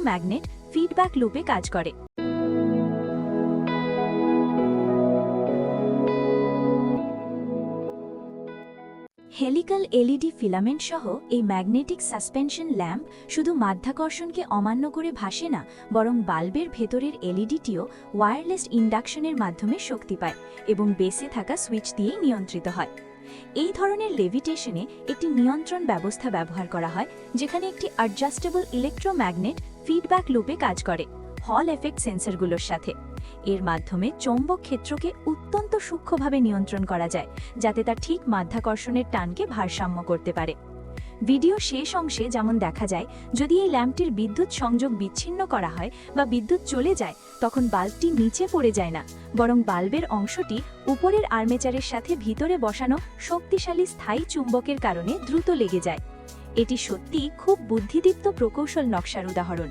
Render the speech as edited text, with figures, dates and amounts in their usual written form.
Electromagnet feedback লুপে কাজ করে। হেলিক্যাল এলইডি ফিলামেন্ট সহ এই ম্যাগনেটিক সাসপেনশন ল্যাম্প শুধু মাধ্যাকর্ষণকে অমান্য করে ভাসে না, বরং বাল্বের ভেতরের এলইডিটিও ওয়্যারলেস ইন্ডাকশনের মাধ্যমে শক্তি পায় এবং বেসে থাকা সুইচ দিয়েই নিয়ন্ত্রিত হয়। এই ধরনের লেভিটেশনে একটি নিয়ন্ত্রণ ব্যবস্থা ব্যবহার করা হয়, যেখানে একটি অ্যাডজাস্টেবল ইলেকট্রোম্যাগনেট ফিডব্যাক লুপে কাজ করে হল এফেক্ট সেন্সরগুলোর সাথে। এর মাধ্যমে চৌম্বক ক্ষেত্রকে অত্যন্ত সূক্ষ্মভাবে নিয়ন্ত্রণ করা যায়, যাতে তা ঠিক মাধ্যাকর্ষণের টানকে ভারসাম্য করতে পারে। ভিডিও শেষ অংশে যেমন দেখা যায়, যদি এই ল্যাম্পটির বিদ্যুৎ সংযোগ বিচ্ছিন্ন করা হয় বা বিদ্যুৎ চলে যায়, তখন বাল্বটি নিচে পড়ে যায় না, বরং বাল্বের অংশটি উপরের আর্মেচারের সাথে ভিতরে বসানো শক্তিশালী স্থায়ী চুম্বকের কারণে দ্রুত লেগে যায়। এটি সত্যিই খুব বুদ্ধিদীপ্ত প্রকৌশল নকশার উদাহরণ।